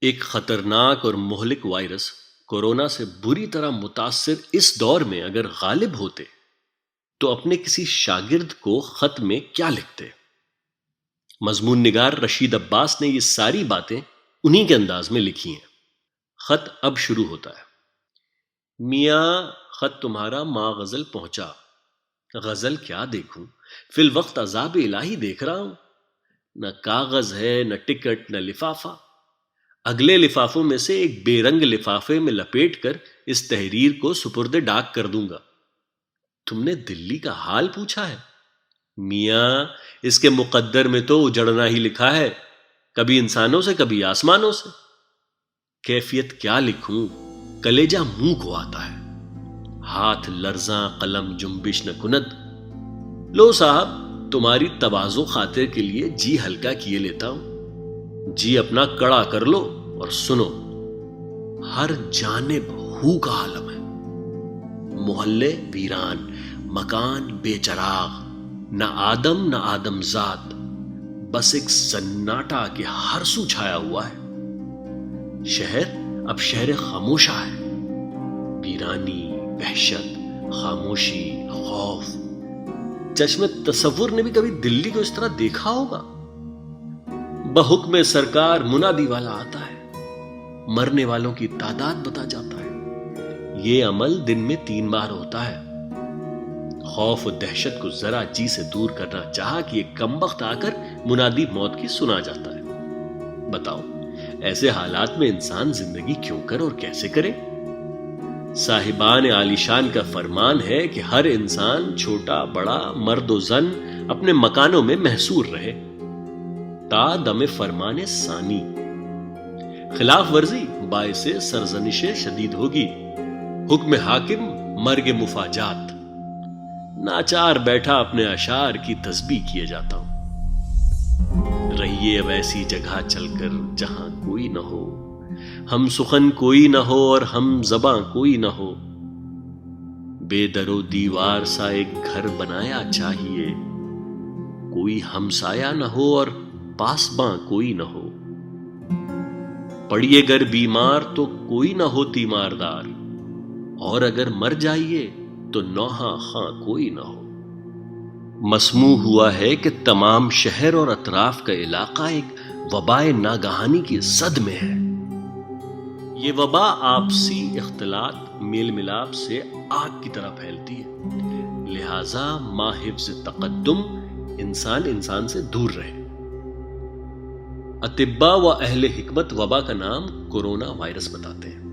ایک خطرناک اور مہلک وائرس کورونا سے بری طرح متاثر اس دور میں اگر غالب ہوتے تو اپنے کسی شاگرد کو خط میں کیا لکھتے؟ مضمون نگار رشید عباس نے یہ ساری باتیں انہی کے انداز میں لکھی ہیں۔ خط اب شروع ہوتا ہے۔ میاں، خط تمہارا ماں غزل پہنچا۔ غزل کیا دیکھوں، فی الوقت عذاب الہی دیکھ رہا ہوں۔ نہ کاغذ ہے، نہ ٹکٹ، نہ لفافہ۔ اگلے لفافوں میں سے ایک بے رنگ لفافے میں لپیٹ کر اس تحریر کو سپرد ڈاک کر دوں گا۔ تم نے دلی کا حال پوچھا ہے؟ میاں، اس کے مقدر میں تو اجڑنا ہی لکھا ہے، کبھی انسانوں سے کبھی آسمانوں سے۔ کیفیت کیا لکھوں، کلیجہ منہ کو آتا ہے، ہاتھ لرزاں، قلم جنبش نہ کند۔ لو صاحب، تمہاری تواضع خاطر کے لیے جی ہلکا کیے لیتا ہوں۔ جی اپنا کڑا کر لو اور سنو۔ ہر جانب ہو کا عالم ہے، محلے ویران، مکان بے چراغ، نہ آدم نہ آدم زاد، بس ایک سناٹا کے ہر سو چھایا ہوا ہے۔ شہر اب شہر خاموشہ ہے، ویرانی، وحشت، خاموشی، خوف۔ چشم تصور نے بھی کبھی دلی کو اس طرح دیکھا ہوگا؟ بحکم سرکار منادی والا آتا ہے، مرنے والوں کی تعداد بتا جاتا ہے۔ یہ عمل دن میں 3 بار ہوتا ہے۔ خوف و دہشت کو ذرا جی سے دور کرنا چاہا کہ ایک کمبخت آ کر منادی موت کی سنا جاتا ہے۔ بتاؤ، ایسے حالات میں انسان زندگی کیوں کر اور کیسے کرے؟ صاحبان عالیشان کا فرمان ہے کہ ہر انسان، چھوٹا بڑا، مرد و زن، اپنے مکانوں میں محصور رہے تا دم فرمان ثانی۔ خلاف ورزی باعث سرزنش شدید ہوگی، حکم حاکم مرگ مفاجات۔ ناچار بیٹھا اپنے اشعار کی تسبیح کیے جاتا ہوں۔ رہیے اب ایسی جگہ چل کر جہاں کوئی نہ ہو، ہم سخن کوئی نہ ہو اور ہم زباں کوئی نہ ہو۔ بے در و دیوار سا ایک گھر بنایا چاہیے، کوئی ہمسایہ نہ ہو اور پاسباں کوئی نہ ہو۔ پڑیے گر بیمار تو کوئی نہ ہو تیماردار، اور اگر مر جائیے تو نوحہ خاں کوئی نہ ہو۔ مسموع ہوا ہے کہ تمام شہر اور اطراف کا علاقہ ایک وبائے ناگہانی کی زد میں ہے۔ یہ وبا آپسی اختلاط، میل ملاپ سے آگ کی طرح پھیلتی ہے، لہذا ماحفظ تقدم انسان انسان سے دور رہے۔ اطباء و اہل حکمت وبا کا نام کورونا وائرس بتاتے ہیں۔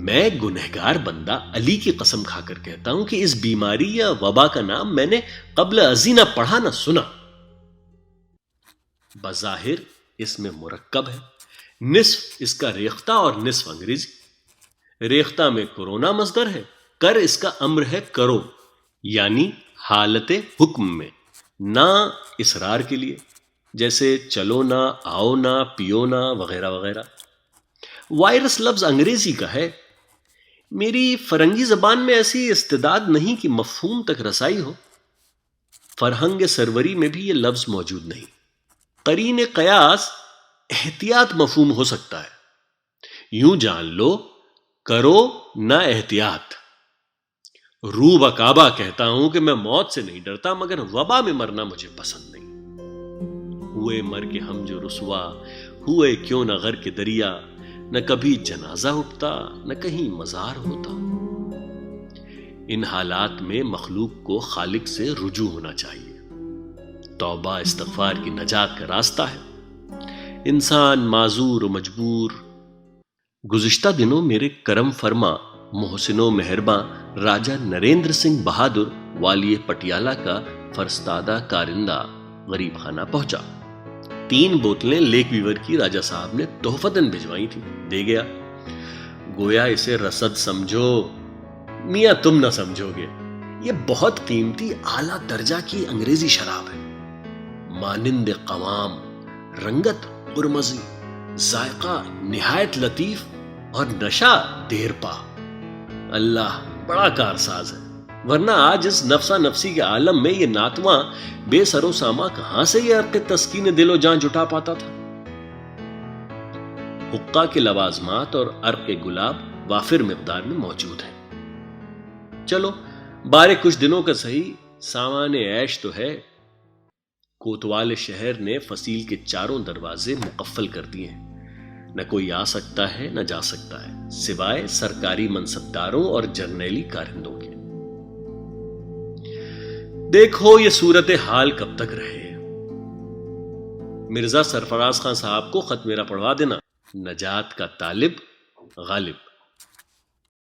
میں گنہگار بندہ علی کی قسم کھا کر کہتا ہوں کہ اس بیماری یا وبا کا نام میں نے قبل ازیں نہ پڑھا نہ سنا۔ بظاہر اس میں مرکب ہے، نصف اس کا ریختہ اور نصف انگریزی۔ ریختہ میں کورونا مصدر ہے، کر اس کا امر ہے کرو، یعنی حالت حکم میں، نہ اصرار کے لیے، جیسے چلو نہ، آؤ نہ، پیو نہ، وغیرہ وغیرہ۔ وائرس لفظ انگریزی کا ہے، میری فرنگی زبان میں ایسی استعداد نہیں کہ مفہوم تک رسائی ہو۔ فرہنگ سروری میں بھی یہ لفظ موجود نہیں۔ قرین قیاس احتیاط مفہوم ہو سکتا ہے، یوں جان لو کرو نہ احتیاط۔ رو بکعبہ کہتا ہوں کہ میں موت سے نہیں ڈرتا، مگر وبا میں مرنا مجھے پسند نہیں۔ ہوئے مر کے ہم جو رسوا، ہوئے کیوں نہ غر کے دریا، نہ کبھی جنازہ اٹھتا نہ کہیں مزار ہوتا۔ ان حالات میں مخلوق کو خالق سے رجوع ہونا چاہیے۔ توبہ استغفار کی نجات کا راستہ ہے۔ انسان معذور و مجبور۔ گزشتہ دنوں میرے کرم فرما، محسن و مہرباں راجہ نریندر سنگھ بہادر والی پٹیالہ کا فرستادہ کارندہ غریب خانہ پہنچا۔ 3 بوتلیں لیک ویور کی راجہ صاحب نے تحفتاً بھجوائی تھی، دے گیا۔ گویا اسے رسد سمجھو۔ میاں تم نہ سمجھو گے، یہ بہت قیمتی اعلیٰ درجہ کی انگریزی شراب ہے، مانند قوام، رنگت قرمزی، ذائقہ نہایت لطیف اور نشہ دیر پا۔ اللہ بڑا کارساز ہے، ورنہ آج اس نفسا نفسی کے عالم میں یہ ناتواں بے سر و ساما کہاں سے یہ عرق تسکین دل و جان جٹا پاتا تھا؟ حقہ کے لوازمات اور عرق گلاب وافر مقدار میں موجود ہیں۔ چلو بارے کچھ دنوں کا صحیح، سامان عیش تو ہے۔ کوتوال شہر نے فصیل کے چاروں دروازے مقفل کر دیے ہیں، نہ کوئی آ سکتا ہے نہ جا سکتا ہے، سوائے سرکاری منصبداروں اور جرنیلی کارندوں کے۔ دیکھو یہ صورتحال کب تک رہے۔ مرزا سرفراز خان صاحب کو خط میرا پڑھوا دینا۔ نجات کا طالب غالب۔